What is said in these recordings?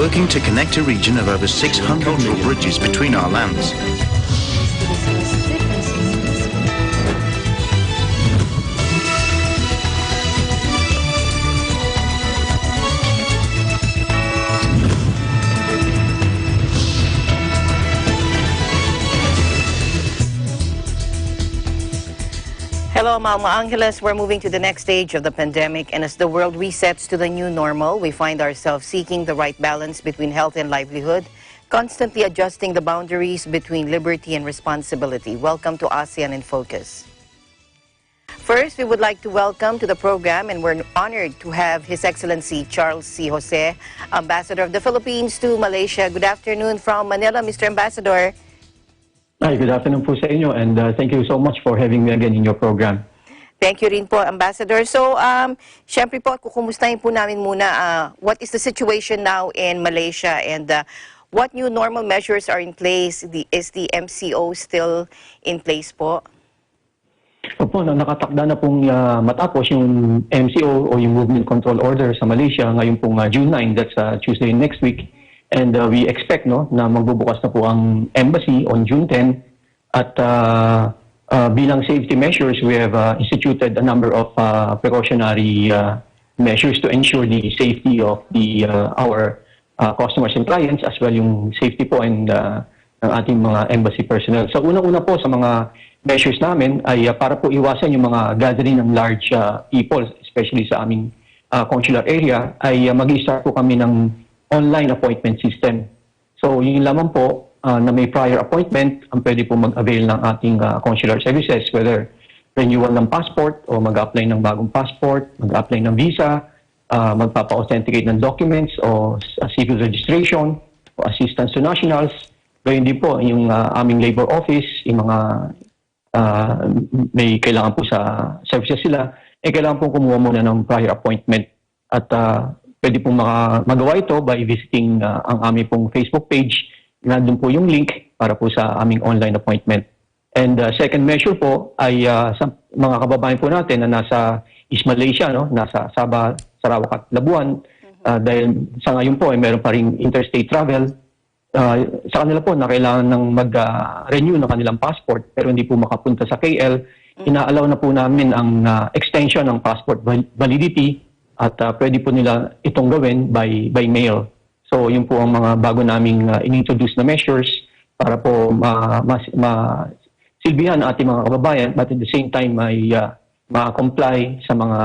working to connect a region of over 600 cultural bridges between our lands. Hello, Mama Angeles. We're moving to the next stage of the pandemic, and as the world resets to the new normal, we find ourselves seeking the right balance between health and livelihood, constantly adjusting the boundaries between liberty and responsibility. Welcome to ASEAN in Focus. First, we would like to welcome to the program, and we're honored to have His Excellency Charles C. Jose, Ambassador of the Philippines to Malaysia. Good afternoon from Manila, Mr. Ambassador. Hi, good afternoon po sa inyo, and thank you so much for having me again in your program. Thank you rin po, Ambassador. So, syempre po, kukumustahin po namin muna what is the situation now in Malaysia and what new normal measures are in place? Is the MCO still in place po? Opo, nakatakda na pong matapos yung MCO o yung Movement Control Order sa Malaysia ngayong pong June 9, that's Tuesday next week. And we expect na magbubukas na po ang embassy on June 10 at bilang safety measures, we have instituted a number of precautionary measures to ensure the safety of our customers and clients as well yung safety po and ng ating mga embassy personnel. So unang-una po sa mga measures namin ay para po iwasan yung mga gathering ng large people, especially sa aming consular area, ay mag-start po kami ng online appointment system. So yun lamang po na may prior appointment ang pwede po mag-avail ng ating consular services, whether renewal ng passport o mag-apply ng bagong passport, mag-apply ng visa, magpapa-authenticate ng documents o civil registration o assistance to nationals. Gayun din po yung aming labor office, yung mga may kailangan po sa services sila, kailangan po kumuha muna ng prior appointment at pwede pong magawa ito by visiting ang aming pong Facebook page. Nandun po yung link para po sa aming online appointment. And second measure po ay sa mga kababayan po natin na nasa East Malaysia, nasa Sabah, Sarawak at Labuan. Dahil sa ngayon po ay meron pa rin interstate travel. Sa kanila po na kailangan ng mag-renew ng kanilang passport pero hindi po makapunta sa KL. Ina-allow na po namin ang extension ng passport validity at pwede po nila itong gawin by mail. So yun po ang mga bago naming in-introduce na measures para po masilbihan ang ating mga kababayan but at the same time ay ma-comply sa mga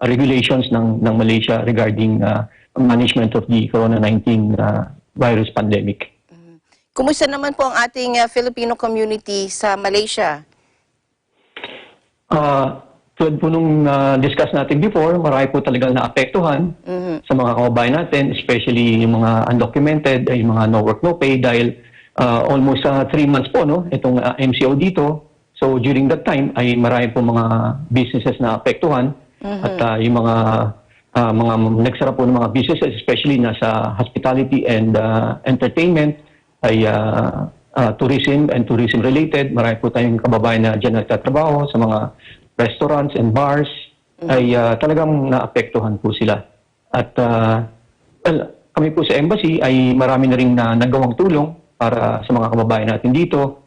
regulations ng Malaysia regarding management of the COVID-19 virus pandemic. Kumusta naman po ang ating Filipino community sa Malaysia? Tulad po nung discuss natin before, marami po talagang naapektuhan sa mga kababayan natin, especially yung mga undocumented, yung mga no work, no pay, dahil almost 3 months po, itong MCO dito. So during that time, ay marami po mga businesses na apektuhan at yung mga nagsara po ng mga businesses, especially nasa hospitality and entertainment, ay tourism and tourism related. Marami po tayong kababayan na dyan nagtatrabaho sa mga restaurants and bars, ay talagang naapektuhan po sila. At kami po sa embassy ay marami na rin nagawang tulong para sa mga kababayan natin dito.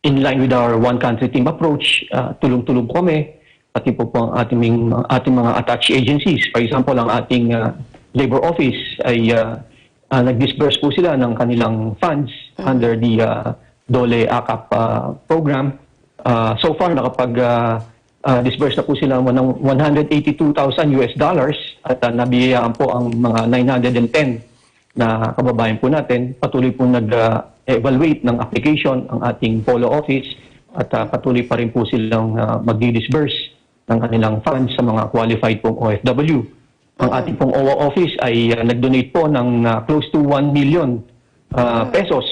In line with our one country team approach, tulong-tulong po kami, pati po ang ating mga attached agencies. For example, ang ating labor office ay nag-disburse po sila ng kanilang funds under the DOLE ACAP program. So far, nakapag-disburse na po sila ng $182,000 at nabiyayaan po ang mga 910 na kababayan po natin. Patuloy po nag-evaluate ng application ang ating POLO office at patuloy pa rin po silang mag-disburse ng kanilang funds sa mga qualified pong OFW. Ang ating pong OWA office ay nag-donate po ng close to 1 million pesos.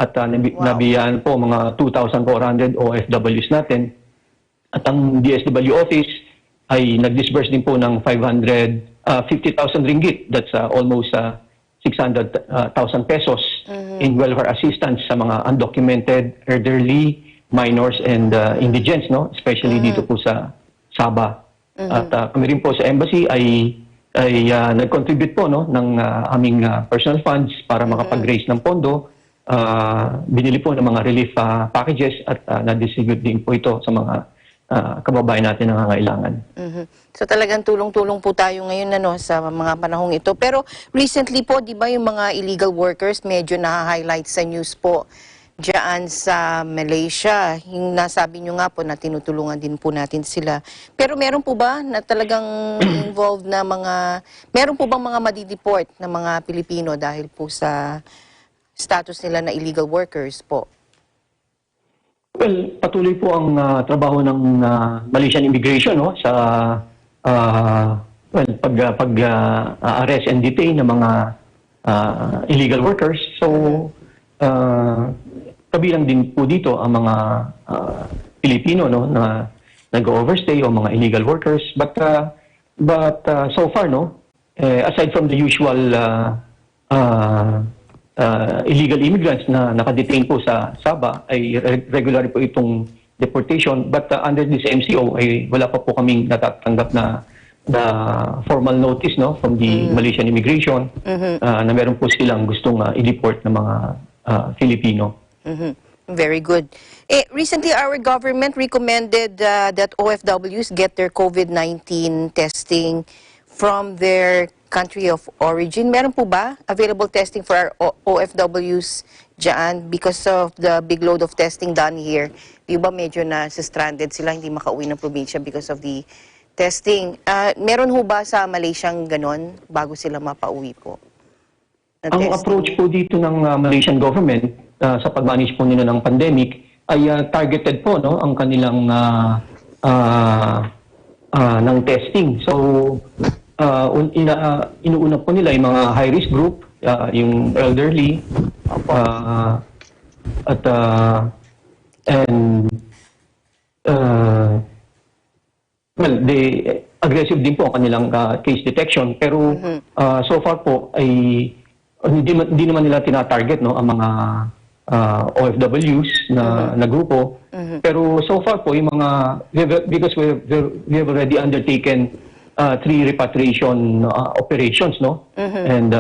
At nabiyaan po mga 2,400 OFWs natin. At ang DSW office ay nag-disburse din po ng 50,000 ringgit. That's almost 600,000 pesos in welfare assistance sa mga undocumented, elderly, minors, and indigents, especially dito po sa Sabah. At kami rin po sa embassy ay nag-contribute po no ng aming personal funds para makapag-raise ng pondo. Binili po ng mga relief packages at na-distribute din po ito sa mga kababayan natin na nangangailangan. So talagang tulong-tulong po tayo ngayon sa mga panahong ito. Pero recently po, di ba yung mga illegal workers medyo na-highlight sa news po diyan sa Malaysia. Yung nasabi nyo nga po na tinutulungan din po natin sila. Pero meron po ba na talagang involved na meron po bang mga madideport na mga Pilipino dahil po sa status nila na illegal workers po? Well, patuloy po ang trabaho ng Malaysian Immigration no sa pag-arrest and detain ng mga illegal workers. So kabilang din po dito ang mga Pilipino no na nag-overstay o mga illegal workers, but so far no aside from the usual illegal immigrants na nakadetain po sa Sabah, ay regular po itong deportation, but under this MCO ay wala pa po kaming natatanggap na formal notice no from the Malaysian Immigration na meron po silang gustong i-deport ng mga Filipino. Very good. Recently, our government recommended that OFWs get their COVID-19 testing from their country of origin. Meron po ba available testing for our OFWs dyan because of the big load of testing done here? Di ba medyo na stranded sila, hindi makauwi ng probinsya because of the testing? Meron ho ba sa Malaysiang ganon bago sila mapauwi po? Ang approach po dito ng Malaysian government sa pag-manage po nila ng pandemic ay targeted po no ang kanilang ng testing. So inuuna po nila yung mga high-risk group, yung elderly, aggressive din po ang kanilang case detection. Pero so far po ay hindi naman nila tina-target no ang mga OFWs na grupo. Pero so far po yung mga because we have already undertaken 3 repatriation operations no and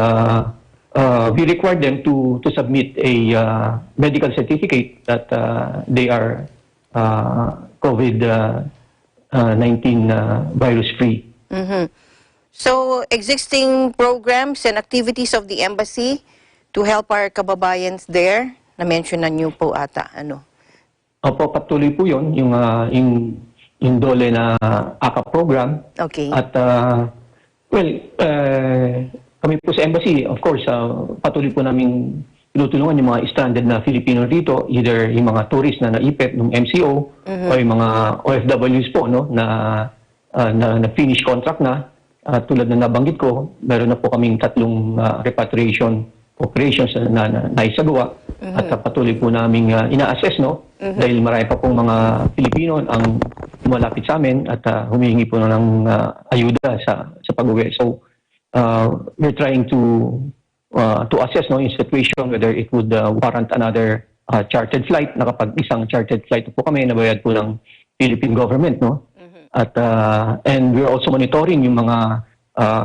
we require them to submit a medical certificate that they are COVID-19 virus free. So existing programs and activities of the embassy to help our kababayans there, na-mention na niyo po ata Opo, patuloy po yun yung dole na ACA program. Okay. At kami po sa embassy, of course, patuloy po namin tinutulungan yung mga stranded na Filipino dito, either yung mga tourist na naipit ng MCO o yung mga OFWs po no na finish contract na. Tulad na nabanggit ko, meron na po kaming 3 repatriation operations na naisagawa at patuloy po namin ina-assess no dahil marami pa pong mga Pilipino ang malapit sa amin at humihingi po ng ayuda sa pag-uwi. So we're trying to assess no yung situation whether it would warrant another chartered flight. Nakapag-isang chartered flight po kami, nabayad po ng Philippine government no. At and we're also monitoring yung mga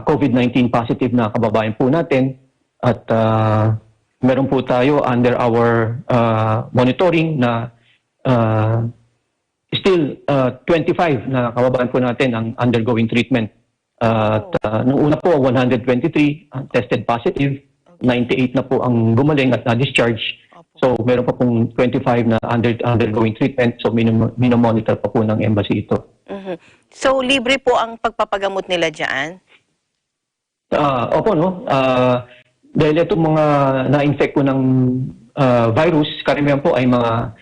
COVID-19 positive na kababayan po natin at meron po tayo under our monitoring na still 25 na kababayan po natin ang undergoing treatment. Nung una po 123 tested positive, 98 na po ang gumaling at na-discharge. So meron pa pong 25 na undergoing treatment, so minomonitor pa po ng embassy ito. So libre po ang pagpapagamot nila dyan? Opo no. Dahil itong mga na-infect po ng virus, karamihan po ay mga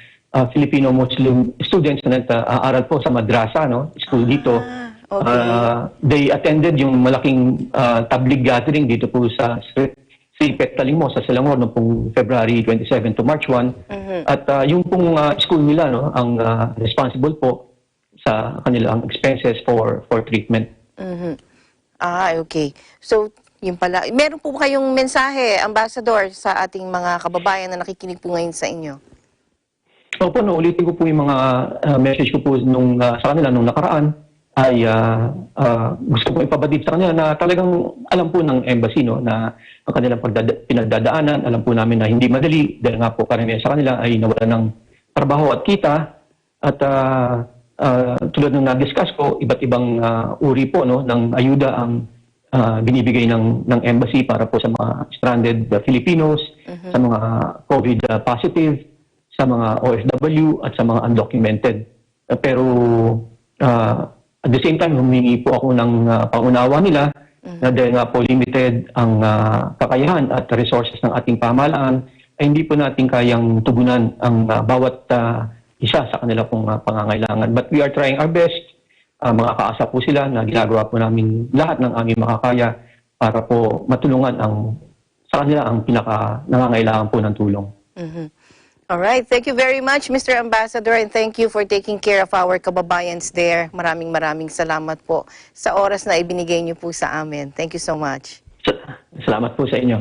Filipino Muslim students na nag-aaral po sa madrasa, no? School dito. Okay. They attended yung malaking tabligh gathering dito po sa Sipet Talimo sa Selangor noong pong February 27 to March 1. At yung pong school nila no, ang responsible po sa kanilang expenses for treatment. Okay. So, yun pala. Meron po ba kayong mensahe, Ambassador, sa ating mga kababayan na nakikinig po ngayon sa inyo? Opo, no, ulitin ko po yung mga message ko po sa kanila nung nakaraan. ay gusto ko ipabatid sa kanila na talagang alam po ng embassy no, na ang kanilang pinagdadaanan, alam po namin na hindi madali dahil nga po karamihan sa kanila ay nawalan ng trabaho at kita at tulad ng na-discuss ko, iba't ibang uri po no, ng ayuda ang binibigay ng embassy para po sa mga stranded Filipinos, sa mga COVID positive, sa mga OFW at sa mga undocumented. Pero at the same time, humingi po ako ng pangunawa nila na dahil nga po limited ang kakayahan at resources ng ating pamahalaan, ay hindi po natin kayang tugunan ang bawat isa sa kanila pong pangangailangan. But we are trying our best. Mga kaasa po sila na ginagawa po namin lahat ng aming makakaya para po matulungan sa kanila ang pinaka-nangangailangan po ng tulong. All right. Thank you very much, Mr. Ambassador, and thank you for taking care of our kababayans there. Maraming salamat po sa oras na ibinigay niyo po sa amin. Thank you so much. Salamat po sa inyo.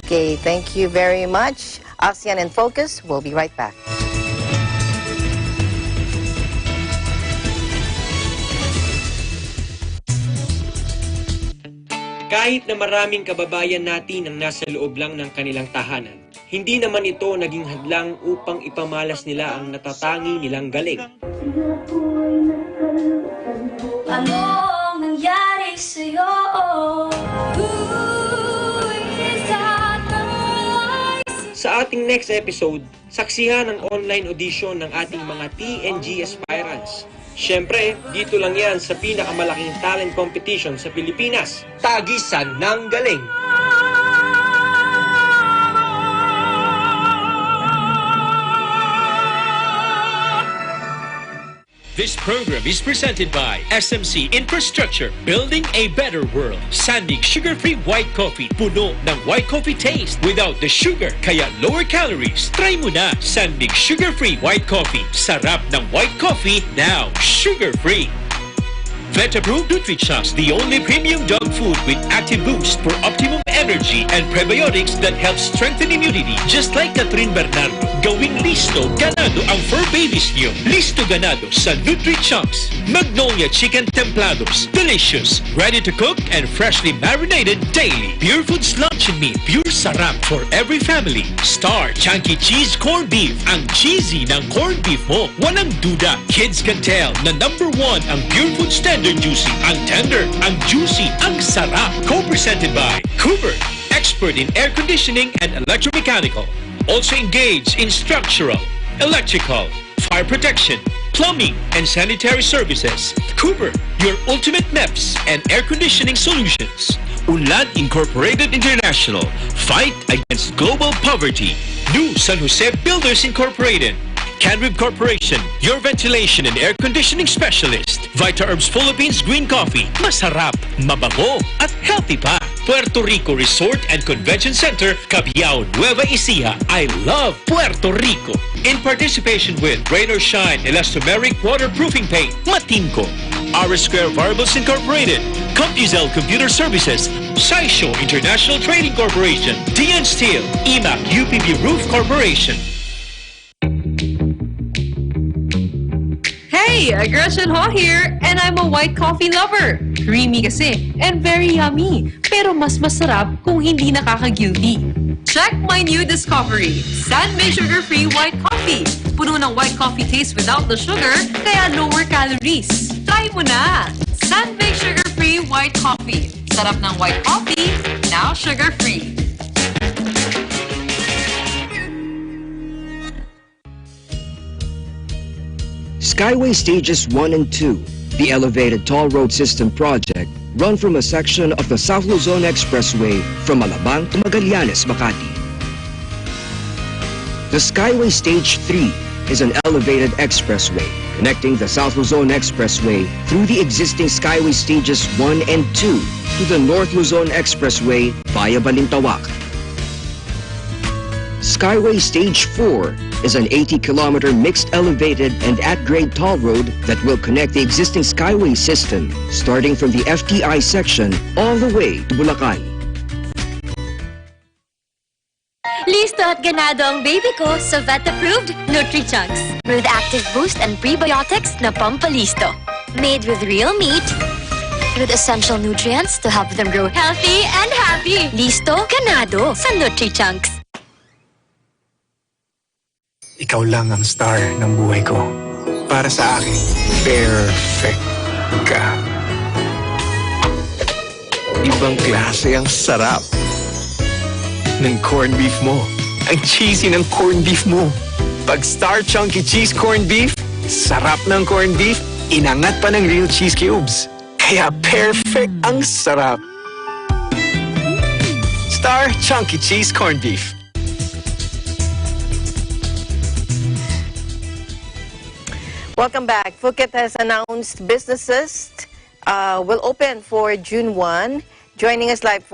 Okay, thank you very much. ASEAN in Focus. We'll be right back. Kahit na maraming kababayan natin ang nasa loob lang ng kanilang tahanan, hindi naman ito naging hadlang upang ipamalas nila ang natatangi nilang galing. Anong nangyari sa'yo? Sa ating next episode, saksihan ang online audition ng ating mga TNG aspirants. Siyempre, dito lang yan sa pinakamalaking talent competition sa Pilipinas, Tagisan ng Galing. This program is presented by SMC Infrastructure, building a better world. Sandig sugar-free white coffee, puno ng white coffee taste without the sugar, kaya lower calories. Try mo na Sandig sugar-free white coffee. Sarap ng white coffee, now sugar-free. Vet-approved Nutrichos, the only premium dog food with active boost for optimum energy and prebiotics that help strengthen immunity. Just like Catherine Bernardo, gawing listo ganado ang fur babies niyo. Listo ganado sa Nutrichos. Magnolia Chicken Templados, delicious, ready to cook and freshly marinated daily. Pure Foods Lunch and Meat, pure sarap for every family. Star Chunky Cheese Corned Beef, ang cheesy ng corned beef mo. Walang duda, kids can tell na #1 ang Pure Foods Tender Juicy. Ang tender, ang juicy, ang sarap. Co-presented by Cooper, expert in air conditioning and electromechanical. Also engaged in structural, electrical, fire protection, plumbing, and sanitary services. Cooper, your ultimate MEPS and air conditioning solutions. Unlad Incorporated International, fight against global poverty. New San Jose Builders Incorporated. Canrib Corporation, your ventilation and air conditioning specialist. Vita Herbs Philippines Green Coffee, masarap, mabango, at healthy pa. Puerto Rico Resort and Convention Center, Cabiao, Nueva Ecija. I love Puerto Rico. In participation with Rain or Shine Elastomeric Waterproofing Paint, Matinco. R Square Variables Incorporated, CompuZell Computer Services, Saisho International Trading Corporation, DN Steel, EMAC UPB Roof Corporation. Hey, Gretchen Ho here, and I'm a white coffee lover. Creamy kasi, and very yummy. Pero mas masarap kung hindi nakaka-guilty. Check my new discovery, San-Made Sugar-Free White Coffee. Puno ng white coffee taste without the sugar, kaya lower calories. Try mo na! San-Made Sugar-Free White Coffee. Sarap ng white coffee, now sugar-free. Skyway Stages 1 and 2, the elevated toll road system project, run from a section of the South Luzon Expressway from Alabang to Magallanes, Makati. The Skyway Stage 3 is an elevated expressway connecting the South Luzon Expressway through the existing Skyway Stages 1 and 2 to the North Luzon Expressway via Balintawak. Skyway Stage 4 is an 80-kilometer mixed elevated and at-grade toll road that will connect the existing Skyway system, starting from the FTI section all the way to Bulacan. Listo at ganado ang baby ko sa vet-approved Nutri-Chunks. With active boost and prebiotics na pampalisto. Made with real meat, with essential nutrients to help them grow healthy and happy. Listo, ganado sa Nutri-Chunks. Ikaw lang ang star ng buhay ko. Para sa akin, perfect ka. Ibang klase ang sarap ng corned beef mo. Ang cheesy ng corned beef mo. Pag Star Chunky Cheese Corned Beef, sarap ng corned beef, inangat pa ng real cheese cubes. Kaya perfect ang sarap. Star Chunky Cheese Corned Beef. Welcome back. Phuket has announced businesses will open for June 1. Joining us live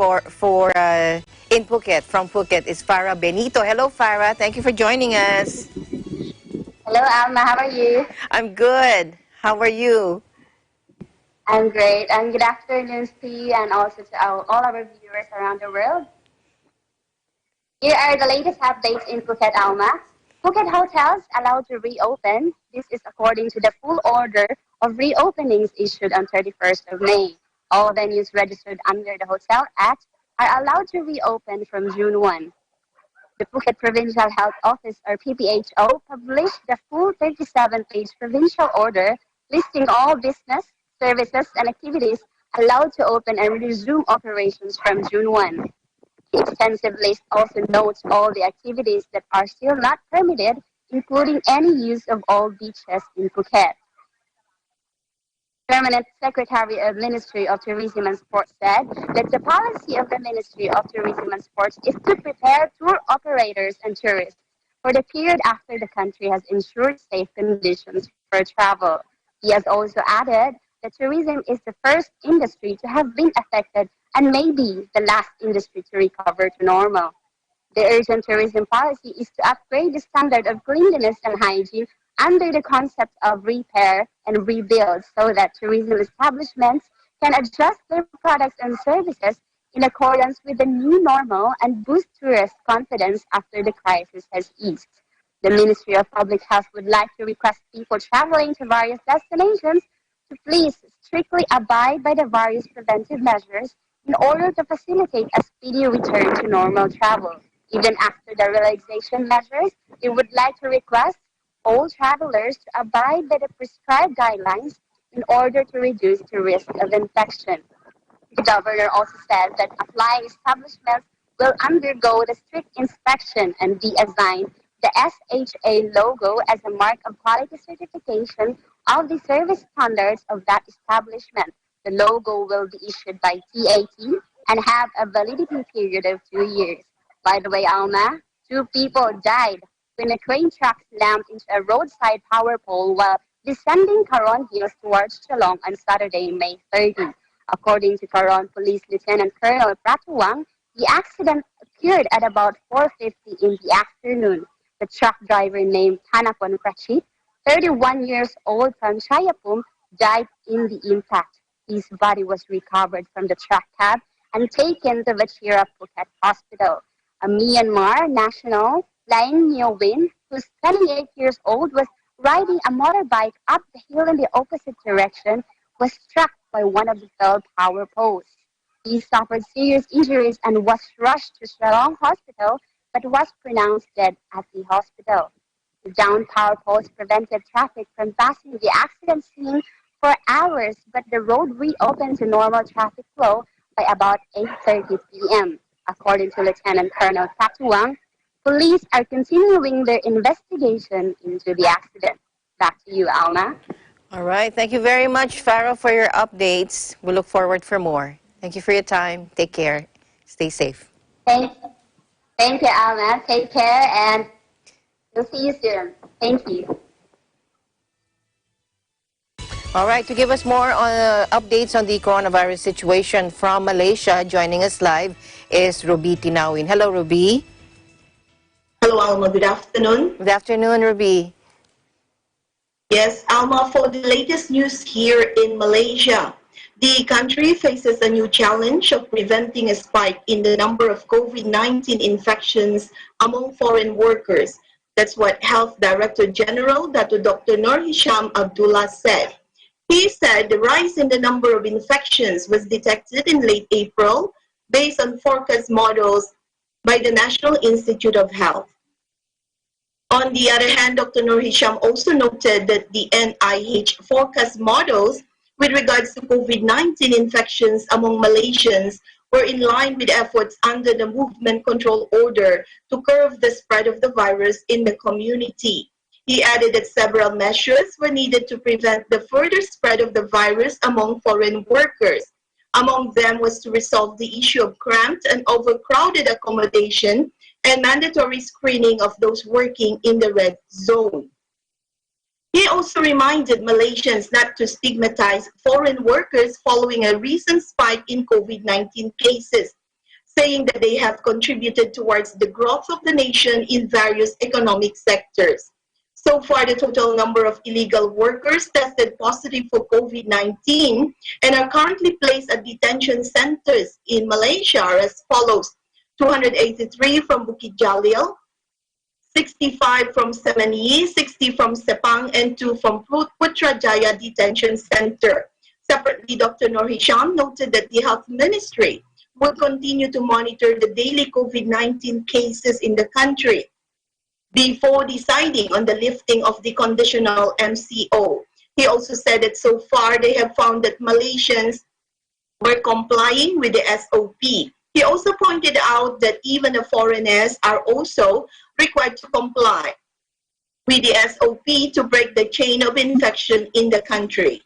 in Phuket, from Phuket, is Farah Benito. Hello, Farah. Thank you for joining us. Hello, Alma. How are you? I'm good. How are you? I'm great. And good afternoon to you and also to all our viewers around the world. Here are the latest updates in Phuket, Alma. Phuket hotels allowed to reopen. This is according to the full order of reopenings issued on 31st of May. All venues registered under the Hotel Act are allowed to reopen from June 1. The Phuket Provincial Health Office, or PPHO, published the full 37-page provincial order listing all business, services, and activities allowed to open and resume operations from June 1. The extensive list also notes all the activities that are still not permitted, including any use of all beaches in Phuket. Permanent Secretary of Ministry of Tourism and Sports said that the policy of the Ministry of Tourism and Sports is to prepare tour operators and tourists for the period after the country has ensured safe conditions for travel. He has also added that tourism is the first industry to have been affected and may be the last industry to recover to normal. The urgent tourism policy is to upgrade the standard of cleanliness and hygiene under the concept of repair and rebuild so that tourism establishments can adjust their products and services in accordance with the new normal and boost tourist confidence after the crisis has eased. The Ministry of Public Health would like to request people traveling to various destinations to please strictly abide by the various preventive measures in order to facilitate a speedy return to normal travel. Even after the relaxation measures, they would like to request all travelers to abide by the prescribed guidelines in order to reduce the risk of infection. The governor also said that applying establishments will undergo the strict inspection and be assigned the SHA logo as a mark of quality certification of the service standards of that establishment. The logo will be issued by TAT and have a validity period of 2 years. By the way, Alma, 2 people died when a crane truck slammed into a roadside power pole while descending Caron Hills towards Chalong on Saturday, May 30. According to Caron Police Lieutenant Colonel Pratuwang, the accident occurred at about 4:50 in the afternoon. The truck driver named Tanapon Prachit, 31 years old from Chayapum, died in the impact. His body was recovered from the truck cab and taken to Vachira Phuket Hospital. A Myanmar national, Laing Nyo Win, who's 28 years old, was riding a motorbike up the hill in the opposite direction, was struck by one of the felled power poles. He suffered serious injuries and was rushed to Shillong Hospital, but was pronounced dead at the hospital. The downed power poles prevented traffic from passing the accident scene for hours, but the road reopened to normal traffic flow by about 8:30 p.m. According to Lieutenant Colonel Pratuwang, police are continuing their investigation into the accident. Back to you, Alma. All right. Thank you very much, Farah, for your updates. We look forward for more. Thank you for your time. Take care. Stay safe. Thank you, Alma. Take care, and we'll see you soon. Thank you. All right, to give us more updates on the coronavirus situation from Malaysia, joining us live is Ruby Tinawin. Hello, Ruby. Hello, Alma. Good afternoon. Good afternoon, Ruby. Yes, Alma, for the latest news here in Malaysia, The country faces a new challenge of preventing a spike in the number of COVID-19 infections among foreign workers. That's what Health Director General Dr. Nur Hisham Abdullah said. He said the rise in the number of infections was detected in late April based on forecast models by the National Institute of Health. On the other hand, Dr. Nur Hisham also noted that the NIH forecast models with regards to COVID-19 infections among Malaysians were in line with efforts under the movement control order to curb the spread of the virus in the community. He added that several measures were needed to prevent the further spread of the virus among foreign workers. Among them was to resolve the issue of cramped and overcrowded accommodation and mandatory screening of those working in the red zone. He also reminded Malaysians not to stigmatize foreign workers following a recent spike in COVID-19 cases, saying that they have contributed towards the growth of the nation in various economic sectors. So far, the total number of illegal workers tested positive for COVID-19 and are currently placed at detention centers in Malaysia are as follows: 283 from Bukit Jalil, 65 from Semeni, 60 from Sepang, and 2 from Putrajaya Detention Center. Separately, Dr. Nur Hisham noted that the Health Ministry will continue to monitor the daily COVID-19 cases in the country before deciding on the lifting of the conditional MCO. He also said that so far they have found that Malaysians were complying with the SOP. He also pointed out that even the foreigners are also required to comply with the SOP to break the chain of infection in the country.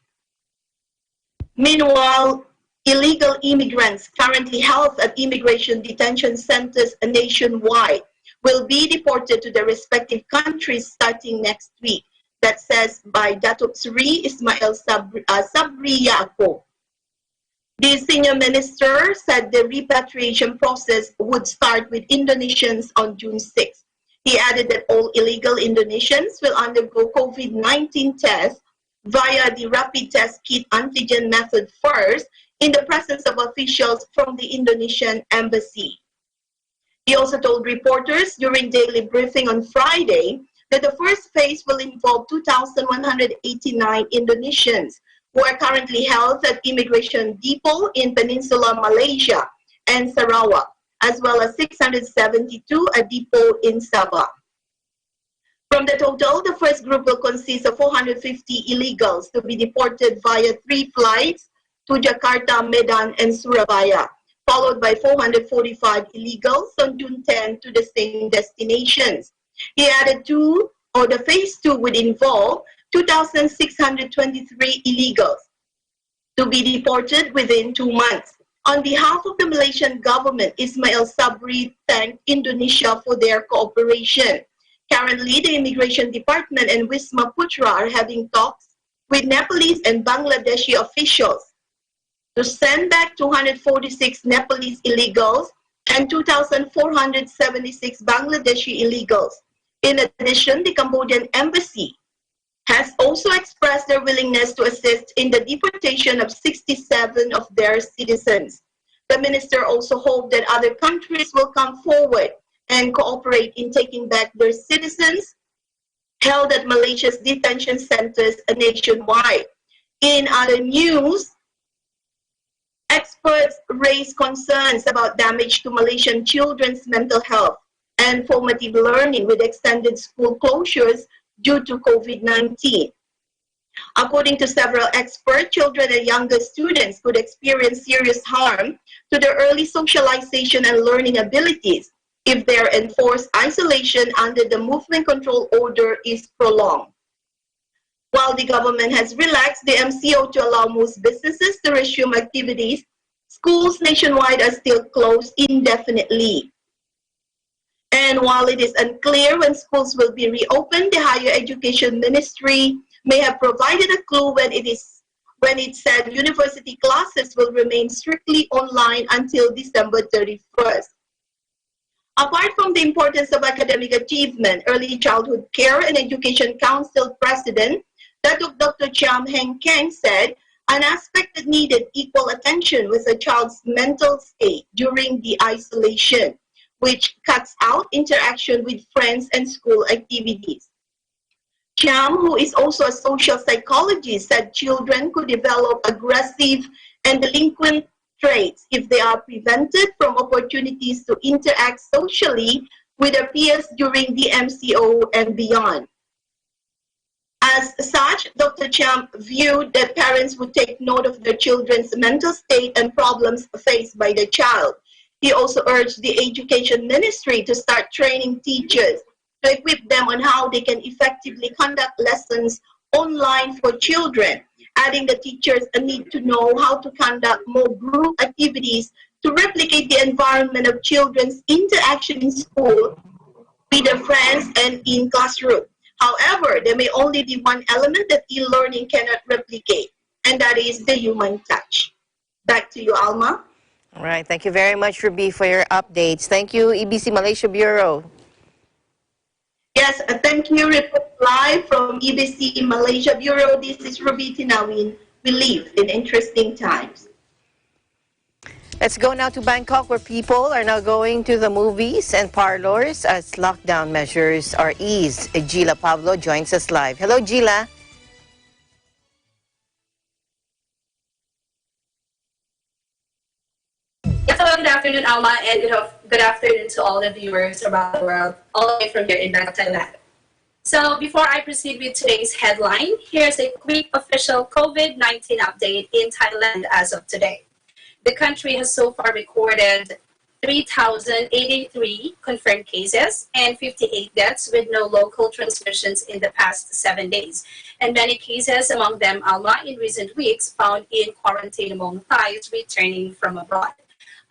Meanwhile, illegal immigrants currently held at immigration detention centers nationwide will be deported to their respective countries starting next week. That says by Datuk Seri Ismail Sabri Yaakob. The senior minister said the repatriation process would start with Indonesians on June 6. He added that all illegal Indonesians will undergo COVID-19 tests via the rapid test kit antigen method first in the presence of officials from the Indonesian embassy. He also told reporters during daily briefing on Friday that the first phase will involve 2,189 Indonesians who are currently held at Immigration Depot in Peninsular Malaysia and Sarawak, as well as 672 at Depot in Sabah. From the total, the first group will consist of 450 illegals to be deported via 3 flights to Jakarta, Medan, and Surabaya, followed by 445 illegals on June 10 to the same destinations. He added the phase 2 would involve 2,623 illegals to be deported within 2 months. On behalf of the Malaysian government, Ismail Sabri thanked Indonesia for their cooperation. Currently, the Immigration Department and Wisma Putra are having talks with Nepalese and Bangladeshi officials to send back 246 Nepalese illegals and 2,476 Bangladeshi illegals. In addition, the Cambodian embassy has also expressed their willingness to assist in the deportation of 67 of their citizens. The minister also hoped that other countries will come forward and cooperate in taking back their citizens held at Malaysia's detention centers nationwide. In other news, experts raise concerns about damage to Malaysian children's mental health and formative learning with extended school closures due to COVID-19. According to several experts, children and younger students could experience serious harm to their early socialization and learning abilities if their enforced isolation under the movement control order is prolonged. While the government has relaxed the MCO to allow most businesses to resume activities, schools nationwide are still closed indefinitely. And while it is unclear when schools will be reopened, the Higher Education Ministry may have provided a clue when it said university classes will remain strictly online until December 31st. Apart from the importance of academic achievement, Early Childhood Care and Education Council President Dr. Chiam Heng Keng said An aspect that needed equal attention was a child's mental state during the isolation, which cuts out interaction with friends and school activities. Chiam, who is also a social psychologist, said children could develop aggressive and delinquent traits if they are prevented from opportunities to interact socially with their peers during the MCO and beyond. As such, Dr. Chiam viewed that parents would take note of their children's mental state and problems faced by the child. He also urged the Education Ministry to start training teachers to equip them on how they can effectively conduct lessons online for children, adding that teachers need to know how to conduct more group activities to replicate the environment of children's interaction in school with their friends and in classroom. However, there may only be one element that e-learning cannot replicate, and that is the human touch. Back to you, Alma. All right. Thank you very much, Ruby, for your updates. Thank you, EBC Malaysia Bureau. Yes, thank you. Report live from EBC Malaysia Bureau. This is Ruby Tinawin. We live in interesting times. Let's go now to Bangkok, where people are now going to the movies and parlors as lockdown measures are eased. Gila Pablo joins us live. Hello, Gila. Yes, hello, good afternoon, Alma, and good afternoon to all the viewers around the world, all the way from here in Bangkok, Thailand. So before I proceed with today's headline, here's a quick official COVID-19 update in Thailand as of today. The country has so far recorded 3,083 confirmed cases and 58 deaths with no local transmissions in the past 7 days. And many cases, among them Alma, in recent weeks found in quarantine among Thais returning from abroad.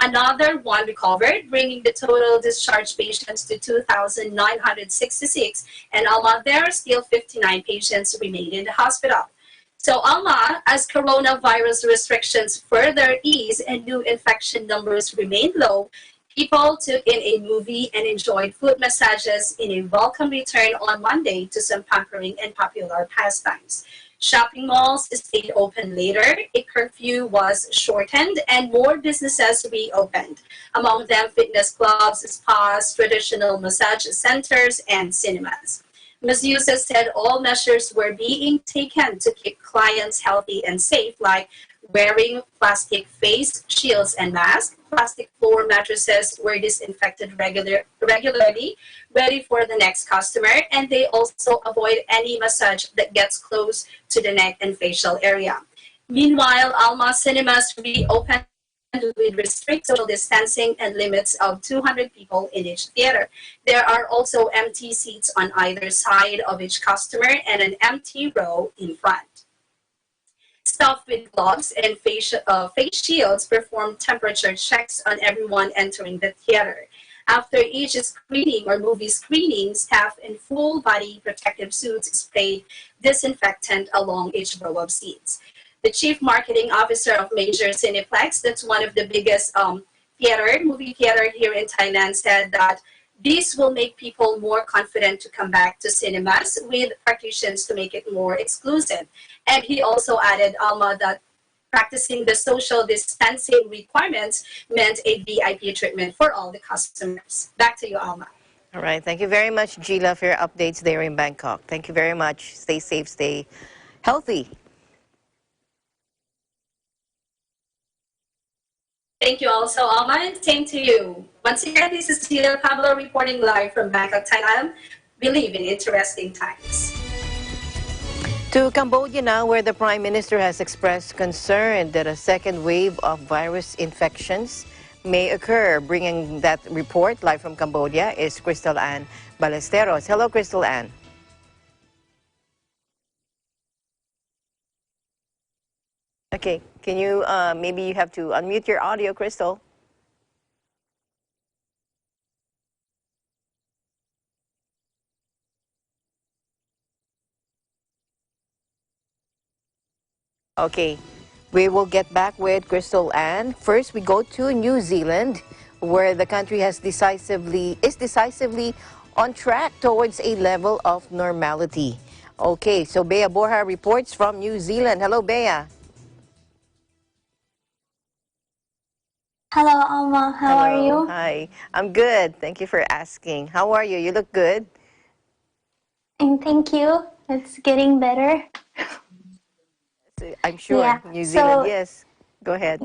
Another one recovered, bringing the total discharged patients to 2,966, and Alma, there are still 59 patients remain in the hospital. So Alma, as coronavirus restrictions further ease and new infection numbers remain low, people took in a movie and enjoyed foot massages in a welcome return on Monday to some pampering and popular pastimes. Shopping malls stayed open later, a curfew was shortened, and more businesses reopened. Among them, fitness clubs, spas, traditional massage centers, and cinemas. Ms. Yusuf said all measures were being taken to keep clients healthy and safe, like wearing plastic face shields and masks. Plastic floor mattresses were disinfected regularly, ready for the next customer, and they also avoid any massage that gets close to the neck and facial area. Meanwhile, Alma cinemas reopened with restrict social distancing and limits of 200 people in each theater. There are also empty seats on either side of each customer and an empty row in front. Staff with gloves and face shields perform temperature checks on everyone entering the theater. After each screening or movie screening, staff in full body protective suits sprayed disinfectant along each row of seats. The chief marketing officer of Major Cineplex, that's one of the biggest movie theater here in Thailand, said that this will make people more confident to come back to cinemas with partitions to make it more exclusive. And he also added, Alma, that practicing the social distancing requirements meant a VIP treatment for all the customers. Back to you, Alma. All right. Thank you very much, Gila, for your updates there in Bangkok. Thank you very much. Stay safe, stay healthy. Thank you also, Alma, and same to you. Once again, this is Gila Pablo reporting live from Bangkok, Thailand. We live in interesting times. To Cambodia now, where the Prime Minister has expressed concern that a second wave of virus infections may occur. Bringing that report live from Cambodia is Crystal Ann Ballesteros. Hello, Crystal Ann. Okay, can you, maybe you have to unmute your audio, Crystal. Okay, we will get back with Crystal Ann. First, we go to New Zealand, where the country is decisively on track towards a level of normality. Okay, so Bea Borja reports from New Zealand. Hello, Bea. Hello, Alma. How are Hello. you? Hi. I'm good. Thank you for asking. How are you? You look good. And thank you. It's getting better. I'm sure. Yeah. New Zealand, So, yes. Go ahead.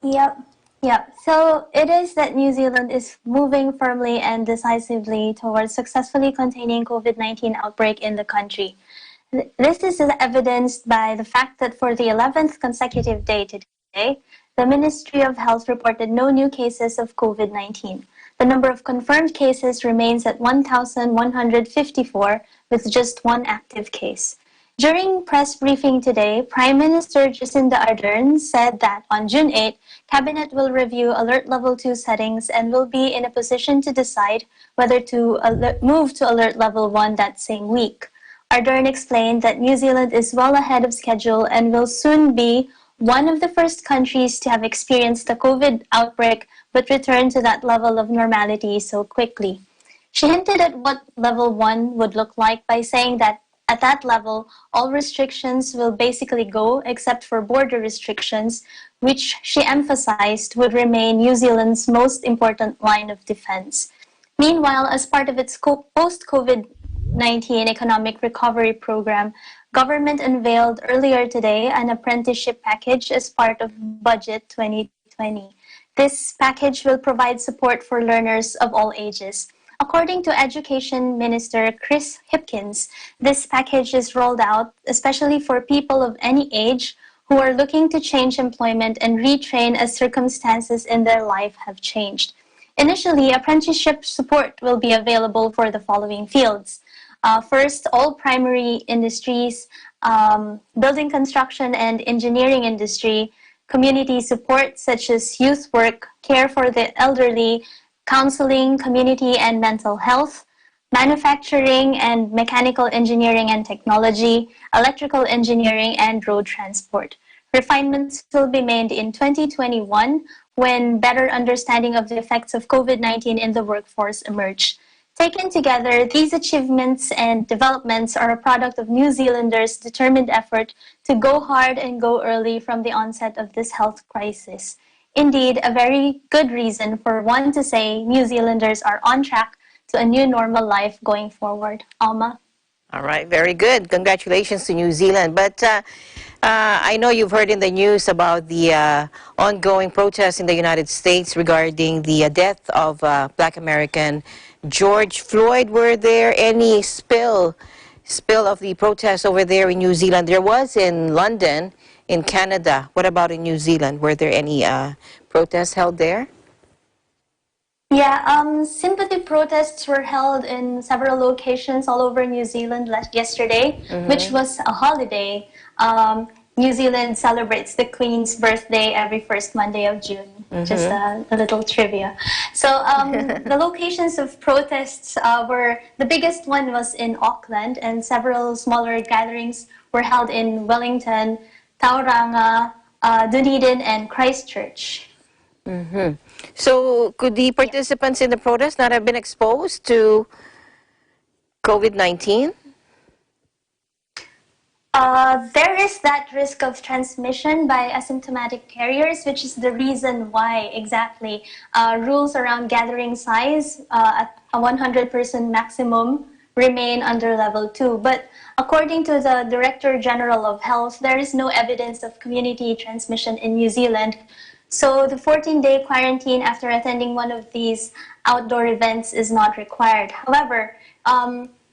yep. Yep. So it is that New Zealand is moving firmly and decisively towards successfully containing COVID-19 outbreak in the country. This is evidenced by the fact that for the 11th consecutive day today, the Ministry of Health reported no new cases of COVID-19. The number of confirmed cases remains at 1,154 with just one active case. During press briefing today, Prime Minister Jacinda Ardern said that on June 8, Cabinet will review Alert Level 2 settings and will be in a position to decide whether to move to Alert Level 1 that same week. Ardern explained that New Zealand is well ahead of schedule and will soon be one of the first countries to have experienced a COVID outbreak but return to that level of normality so quickly. She hinted at what Level 1 would look like by saying that at that level, all restrictions will basically go except for border restrictions, which she emphasized would remain New Zealand's most important line of defense. Meanwhile, as part of its post-COVID-19 economic recovery program, government unveiled earlier today an apprenticeship package as part of Budget 2020. This package will provide support for learners of all ages. According to Education Minister Chris Hipkins, this package is rolled out especially for people of any age who are looking to change employment and retrain as circumstances in their life have changed. Initially, apprenticeship support will be available for the following fields. First, all primary industries, building construction and engineering industry, community support such as youth work, care for the elderly, counseling, community and mental health, manufacturing and mechanical engineering and technology, electrical engineering and road transport. Refinements will be made in 2021 when better understanding of the effects of COVID-19 in the workforce emerge. Taken together, these achievements and developments are a product of New Zealanders' determined effort to go hard and go early from the onset of this health crisis. Indeed, a very good reason for one to say New Zealanders are on track to a new normal life going forward. Alma? All right, very good. Congratulations to New Zealand. But I know you've heard in the news about the ongoing protests in the United States regarding the death of Black American George Floyd. Were there any spill of the protests over there in New Zealand? There was in London, in Canada. What about in New Zealand? Were there any protests held there? Yeah, sympathy protests were held in several locations all over New Zealand yesterday, which was a holiday. New Zealand celebrates the Queen's birthday every first Monday of June. Just a little trivia. So the locations of protests the biggest one was in Auckland, and several smaller gatherings were held in Wellington, Tauranga, Dunedin, and Christchurch. So could the participants in the protest not have been exposed to COVID-19? There is that risk of transmission by asymptomatic carriers, which is the reason why exactly rules around gathering size at a 100% maximum remain under level 2. But according to the Director General of Health, there is no evidence of community transmission in New Zealand. So the 14-day quarantine after attending one of these outdoor events is not required. However,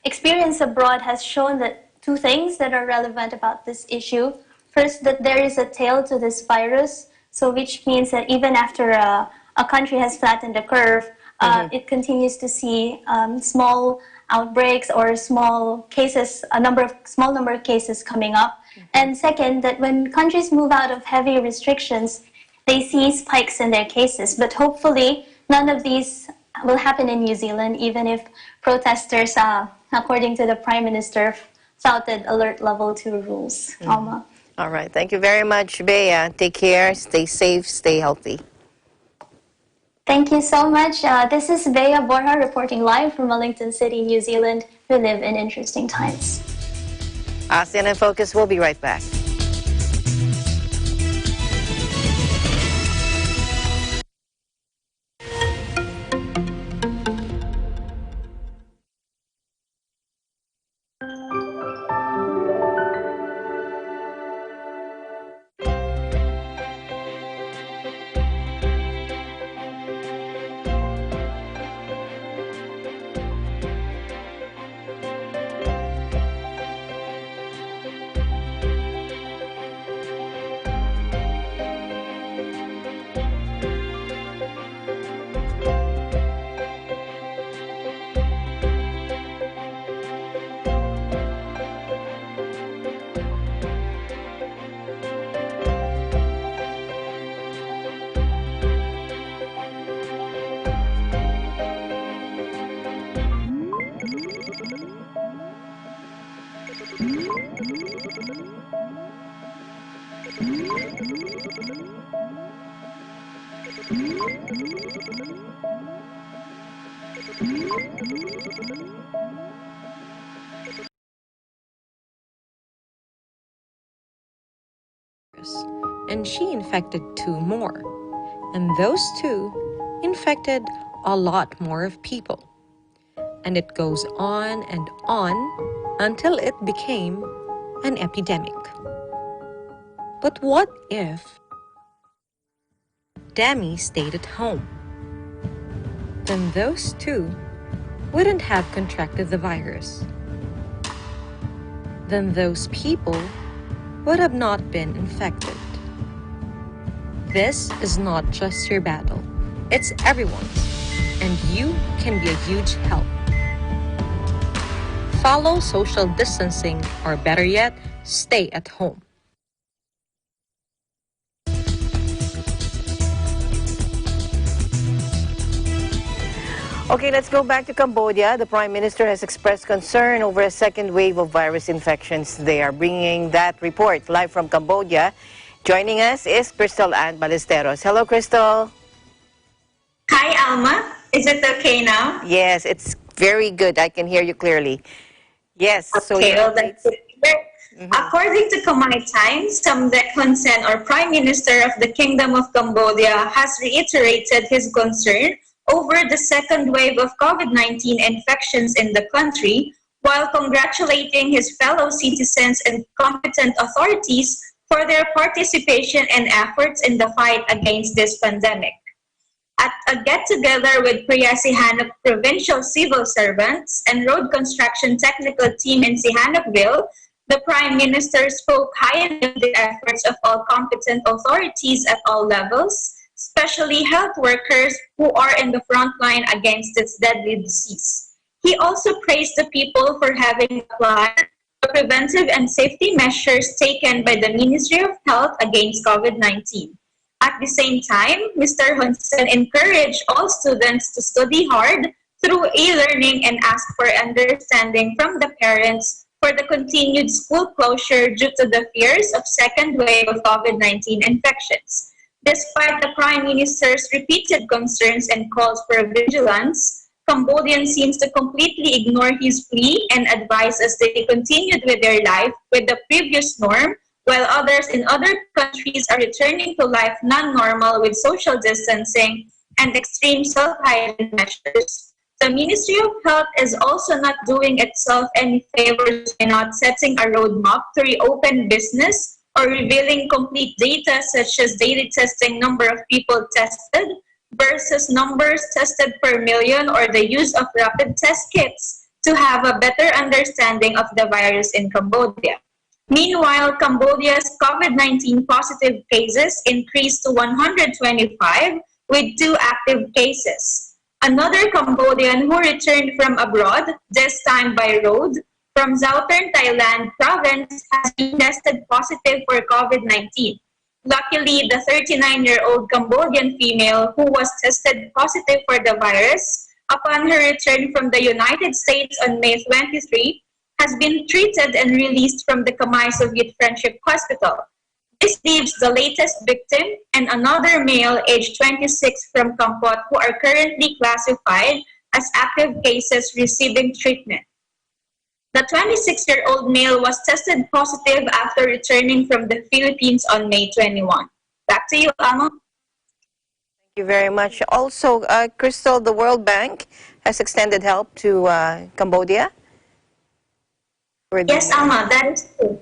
experience abroad has shown that two things that are relevant about this issue. First, that there is a tail to this virus, so which means that even after a country has flattened the curve, it continues to see small outbreaks or small cases, small number of cases coming up. And second, that when countries move out of heavy restrictions, they see spikes in their cases. But hopefully, none of these will happen in New Zealand, even if protesters, according to the Prime Minister, flouted alert level 2 rules. Alma. All right. Thank you very much, Bea. Take care. Stay safe. Stay healthy. Thank you so much. This is Bea Borja reporting live from Wellington City, New Zealand. We live in interesting times. ASEAN in Focus. We'll be right back. And she infected two more. And those two infected a lot more of people. And it goes on and on until it became an epidemic. But what if Demi stayed at home? Then those two wouldn't have contracted the virus. Then those people would have not been infected. This is not just your battle, it's everyone's, and you can be a huge help. Follow social distancing, or better yet, stay at home. Okay, let's go back to Cambodia. The Prime Minister has expressed concern over a second wave of virus infections there. Bringing that report live from Cambodia, joining us is Crystal Ann Ballesteros. Hello, Crystal. Hi, Alma. Is it okay now? Yes, it's very good. I can hear you clearly. Yes. Okay, well, that's good. According to Khmer Times, Samdech Hun Sen, or Prime Minister of the Kingdom of Cambodia, has reiterated his concern over the second wave of COVID-19 infections in the country, while congratulating his fellow citizens and competent authorities for their participation and efforts in the fight against this pandemic. At a get-together with Priya Sihanouk provincial civil servants and road construction technical team in Sihanoukville, the Prime Minister spoke highly of the efforts of all competent authorities at all levels, especially health workers who are in the front line against this deadly disease. He also praised the people for having applied the preventive and safety measures taken by the Ministry of Health against COVID-19. At the same time, Mr. Hun Sen encouraged all students to study hard through e-learning and asked for understanding from the parents for the continued school closure due to the fears of second wave of COVID-19 infections. Despite the Prime Minister's repeated concerns and calls for vigilance, Cambodia seems to completely ignore his plea and advise as they continued with their life with the previous norm, while others in other countries are returning to life non-normal with social distancing and extreme self-hygiene measures. The Ministry of Health is also not doing itself any favors by not setting a roadmap to reopen business or revealing complete data such as daily testing number of people tested versus numbers tested per million, or the use of rapid test kits to have a better understanding of the virus in Cambodia. Meanwhile, Cambodia's COVID-19 positive cases increased to 125 with 2 active cases. Another Cambodian who returned from abroad, this time by road, from southern Thailand province has been tested positive for COVID-19. Luckily, the 39-year-old Cambodian female who was tested positive for the virus upon her return from the United States on May 23 has been treated and released from the Khmer Soviet Friendship Hospital. This leaves the latest victim and another male aged 26 from Kampot who are currently classified as active cases receiving treatment. The 26-year-old male was tested positive after returning from the Philippines on May 21. Back to you, Alma. Thank you very much. Also, Crystal, the World Bank has extended help to Cambodia? Yes, Alma, that is true.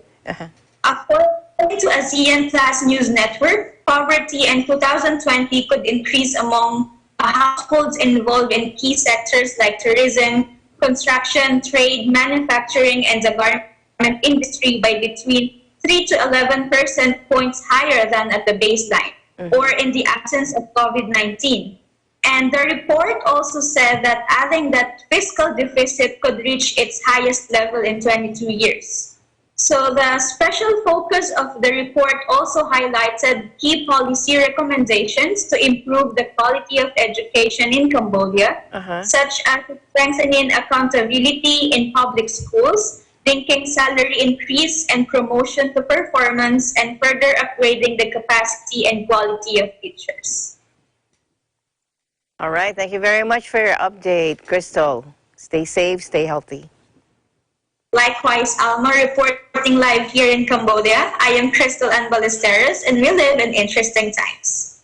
According to ASEAN Plus News Network, poverty in 2020 could increase among households involved in key sectors like tourism, construction, trade, manufacturing, and the garment industry by between 3 to 11% points higher than at the baseline, or in the absence of COVID-19. And the report also said that adding that fiscal deficit could reach its highest level in 22 years. So the special focus of the report also highlighted key policy recommendations to improve the quality of education in Cambodia, such as strengthening accountability in public schools linking salary increase and promotion to performance, and further upgrading the capacity and quality of teachers. All right. Thank you very much for your update, Crystal. Stay safe, stay healthy. Likewise, Alma reporting live here in Cambodia. I am Crystal Ann Ballesteros, and we live in interesting times.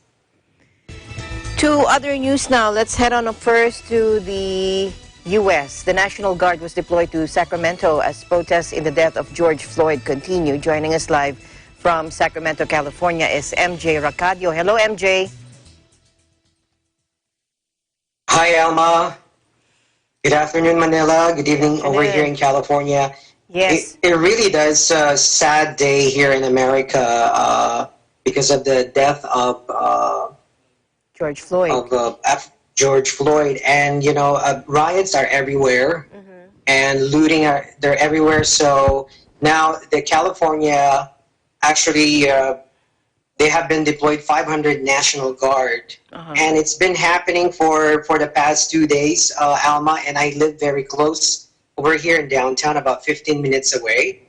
To other news now, let's head on up first to the U.S. The National Guard was deployed to Sacramento as protests in the death of George Floyd continue. Joining us live from Sacramento, California is MJ Racadio. Hello, MJ. Hi, Alma. Good afternoon, Manila. Good evening over here in California. Yes. It really does a sad day here in America because of the death of George Floyd. George Floyd. And, you know, riots are everywhere and looting they're everywhere. So now the California actually they have been deployed 500 National Guard. And it's been happening for the past 2 days, Alma, and I live very close over here in downtown, about 15 minutes away.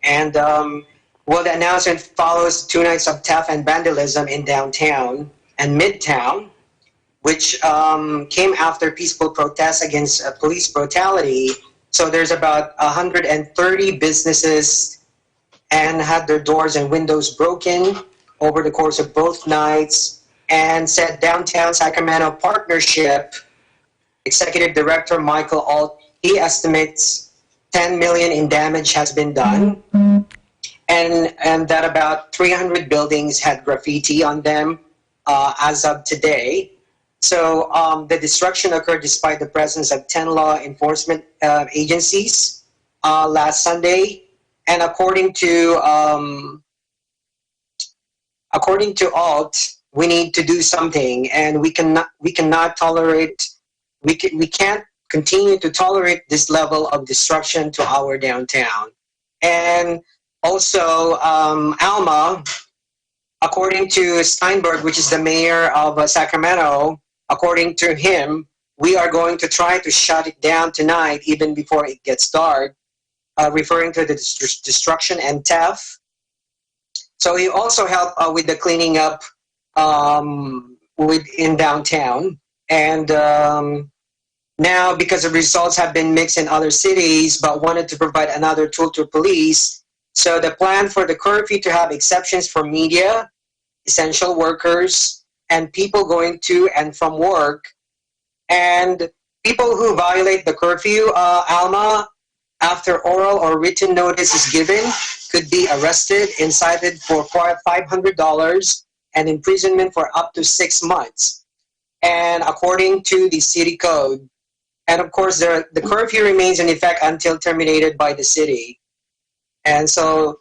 And, well, the announcement follows 2 nights of theft and vandalism in downtown and midtown, which came after peaceful protests against police brutality. So there's about 130 businesses and had their doors and windows broken over the course of both nights, and said Downtown Sacramento Partnership Executive Director Michael Alt, he estimates 10 million in damage has been done, and that about 300 buildings had graffiti on them as of today. So the destruction occurred despite the presence of 10 law enforcement agencies last Sunday, and according to Alt, we need to do something, and we can't continue to tolerate this level of destruction to our downtown. And also, Alma, according to Steinberg, which is the mayor of Sacramento, according to him, we are going to try to shut it down tonight, even before it gets dark, referring to the destruction and theft. So he also helped with the cleaning up in downtown. And now, because the results have been mixed in other cities, but wanted to provide another tool to police. So the plan for the curfew to have exceptions for media, essential workers, and people going to and from work. And people who violate the curfew, Alma, after oral or written notice is given, could be arrested and cited for $500 and imprisonment for up to 6 months. And according to the city code, and of course the curfew remains in effect until terminated by the city. And so,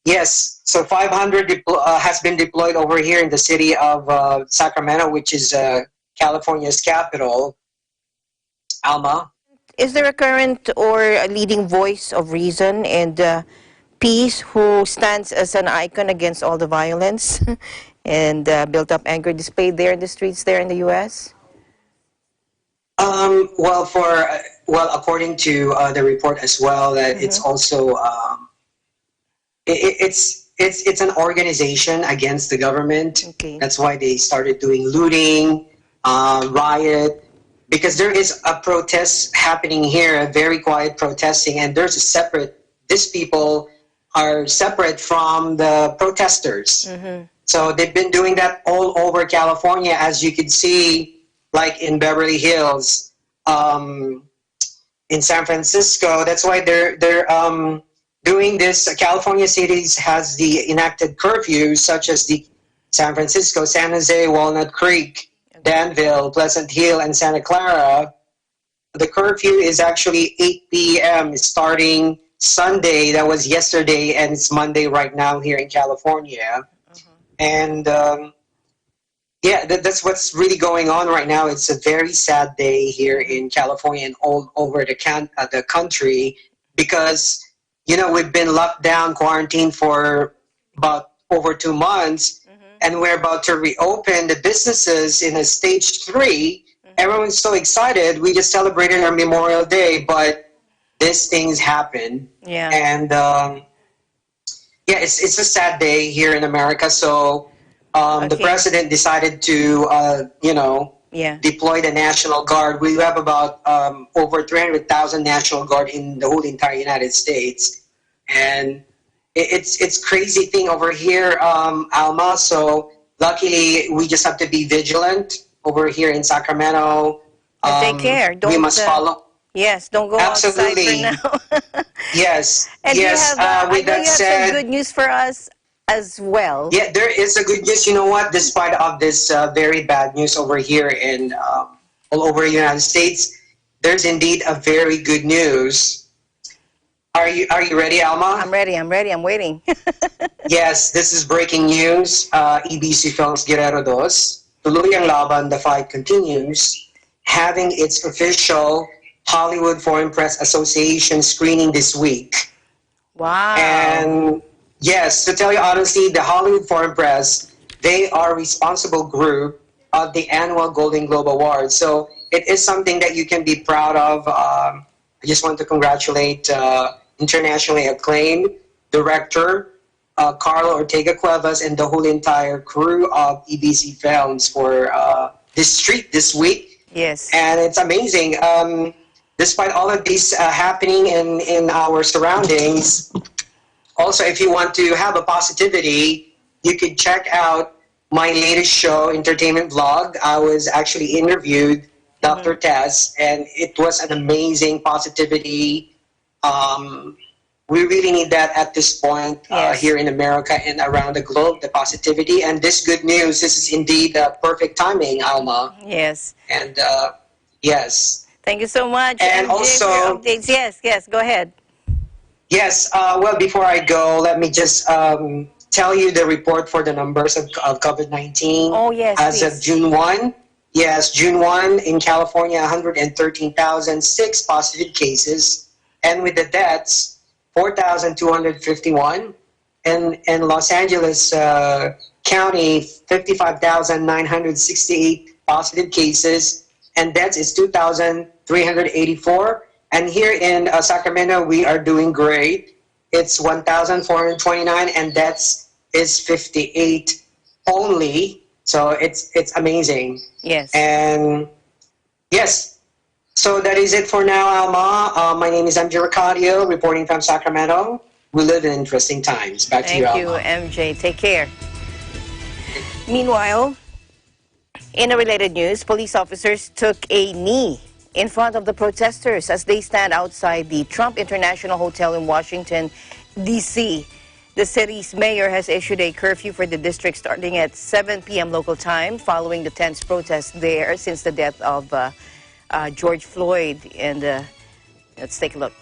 yes, so 500 has been deployed over here in the city of Sacramento, which is California's capital. Alma? Is there a current or a leading voice of reason and peace who stands as an icon against all the violence and built up anger displayed there in the streets there in the U.S.? Well, according to the report as well, that it's also it's an organization against the government. Okay. That's why they started doing looting, riot, because there is a protest happening here, a very quiet protesting, and there's a separate. These people are separate from the protesters. So they've been doing that all over California, as you can see, like in Beverly Hills, in San Francisco. That's why they're doing this. California cities has the enacted curfews, such as the San Francisco, San Jose, Walnut Creek, Danville, Pleasant Hill, and Santa Clara. The curfew is actually 8 p.m. starting Sunday. That was yesterday, and it's Monday right now here in California. And yeah, that's what's really going on right now. It's a very sad day here in California and all over the country, because, you know, we've been locked down, quarantined for about over 2 months, and we're about to reopen the businesses in a stage 3. Everyone's so excited. We just celebrated our Memorial Day, but these things happen. Yeah. And yeah, it's a sad day here in America. So the president decided to, deploy the National Guard. We have about over 300,000 National Guard in the whole entire United States. And it's crazy thing over here, Alma. So luckily, we just have to be vigilant over here in Sacramento. Take care. Don't, we must follow. Yes, don't go Absolutely. outside for now. Yes. And yes. I know you have some good news for us as well. Yeah, there is a good news. You know what? Despite of this very bad news over here in all over the United States, there's indeed a very good news. Are you ready, Alma? I'm ready. I'm waiting. Yes, this is breaking news. EBC Films Guerrero 2, Tuloy ang Laban, the fight continues, having its official Hollywood Foreign Press Association screening this week. Wow. And yes, to tell you honestly, the Hollywood Foreign Press, they are a responsible group of the annual Golden Globe Awards. So it is something that you can be proud of. I just want to congratulate internationally acclaimed director Carlo Ortega Cuevas and the whole entire crew of EBC Films for this treat this week. Yes. And it's amazing. Despite all of these happening in our surroundings, also, if you want to have a positivity, you could check out my latest show, Entertainment Vlog. I was actually interviewed Dr. Tess, and it was an amazing positivity. We really need that at this point here in America and around the globe, the positivity. And this good news, this is indeed perfect timing, Alma. Yes. And yes. Thank you so much. And also, for your updates. Yes, go ahead. Yes, well, before I go, let me just tell you the report for the numbers of COVID-19. Oh, yes, As of June 1, yes, June 1 in California, 113,006 positive cases. And with the deaths, 4,251. And in Los Angeles County, 55,968 positive cases. And deaths is 2,384. And here in Sacramento, we are doing great. It's 1,429, and deaths is 58 only. So it's amazing. Yes. And yes, so that is it for now, Alma. My name is MJ Ricardio, reporting from Sacramento. We live in interesting times. Back to you, Alma. Thank you, MJ. Take care. Meanwhile, in a related news, police officers took a knee in front of the protesters as they stand outside the Trump International Hotel in Washington, D.C. The city's mayor has issued a curfew for the district starting at 7 p.m. local time following the tense protests there since the death of George Floyd. And let's take a look.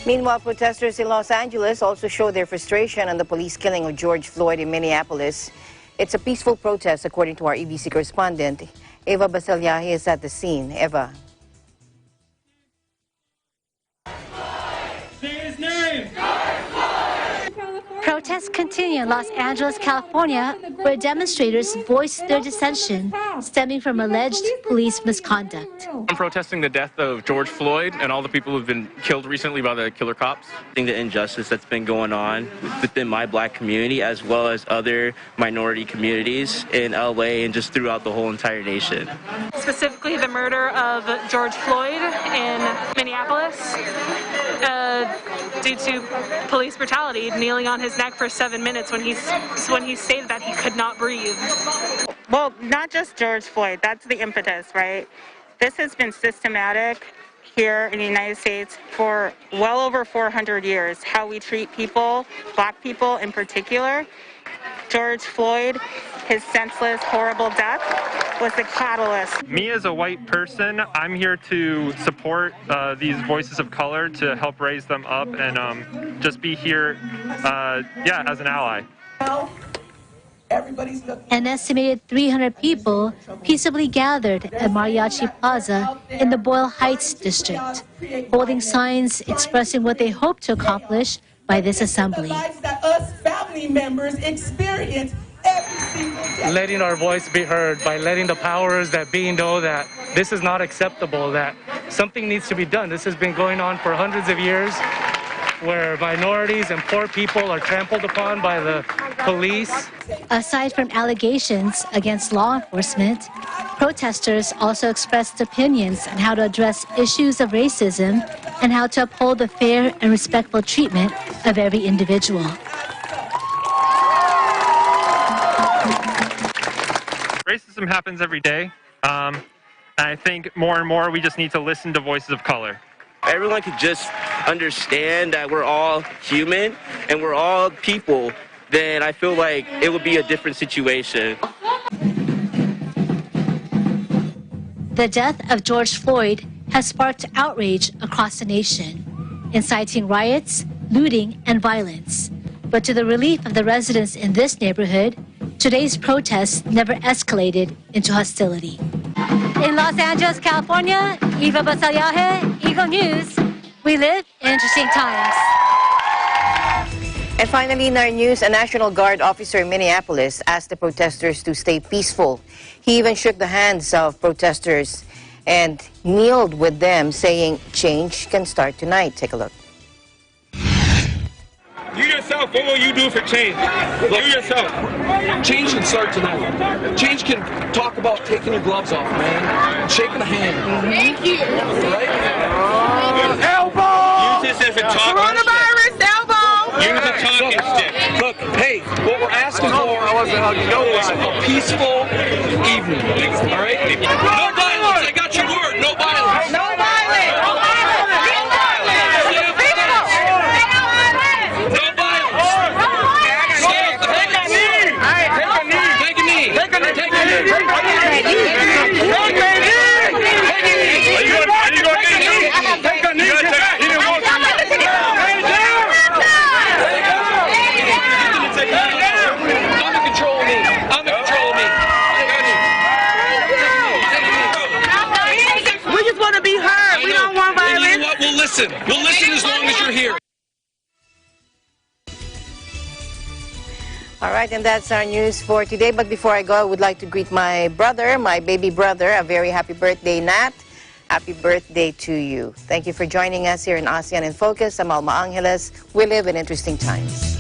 Meanwhile, protesters in Los Angeles also show their frustration on the police killing of George Floyd in Minneapolis. It's a peaceful protest, according to our EBC correspondent. Eva Baselyahi is at the scene. Eva. Protests continue in Los Angeles, California, where demonstrators voiced their dissension stemming from alleged police misconduct. I'm protesting the death of George Floyd and all the people who've been killed recently by the killer cops. I think the injustice that's been going on within my black community as well as other minority communities in LA and just throughout the whole entire nation. Specifically the murder of George Floyd in Minneapolis due to police brutality, kneeling on his neck for 7 minutes when he stated that he could not breathe. Well, not just George Floyd. That's the impetus, right? This has been systematic here in the United States for well over 400 years, how we treat people, black people in particular. George Floyd, his senseless, horrible death, was the catalyst. Me as a white person, I'm here to support these voices of color, to help raise them up and just be here, as an ally. An estimated 300 people peaceably gathered at Mariachi Plaza in the Boyle Heights district, holding signs expressing what they hope to accomplish by this assembly. That us family members experience every single day. Letting our voice be heard, by letting the powers that be know that this is not acceptable, that something needs to be done. This has been going on for hundreds of years, where minorities and poor people are trampled upon by the police. Aside from allegations against law enforcement, protesters also expressed opinions on how to address issues of racism and how to uphold the fair and respectful treatment of every individual. Racism happens every day. I think more and more we just need to listen to voices of color. Everyone could just understand that we're all human and we're all people, then I feel like it would be a different situation. The death of George Floyd has sparked outrage across the nation, inciting riots, looting, and violence. But to the relief of the residents in this neighborhood, today's protests never escalated into hostility. In Los Angeles, California, Eva Basalyahe, Eagle News. We live in interesting times. And finally, in our news, a National Guard officer in Minneapolis asked the protesters to stay peaceful. He even shook the hands of protesters and kneeled with them, saying, "Change can start tonight." Take a look. You yourself, what will you do for change? You yourself. Change can start tonight. Change can talk about taking your gloves off, man, and shaking a hand. Thank you. Right? Elbow! Use this as a talking Coronavirus elbow! stick. Use a talking stick. Look, hey, what we're asking for is a peaceful evening. All right? No violence. I got your word. No violence. No violence! No violence! We'll listen as long as you're here. All right, and that's our news for today. But before I go, I would like to greet my brother, my baby brother. A very happy birthday, Nat. Happy birthday to you. Thank you for joining us here in ASEAN in Focus. I'm Alma Angeles. We live in interesting times.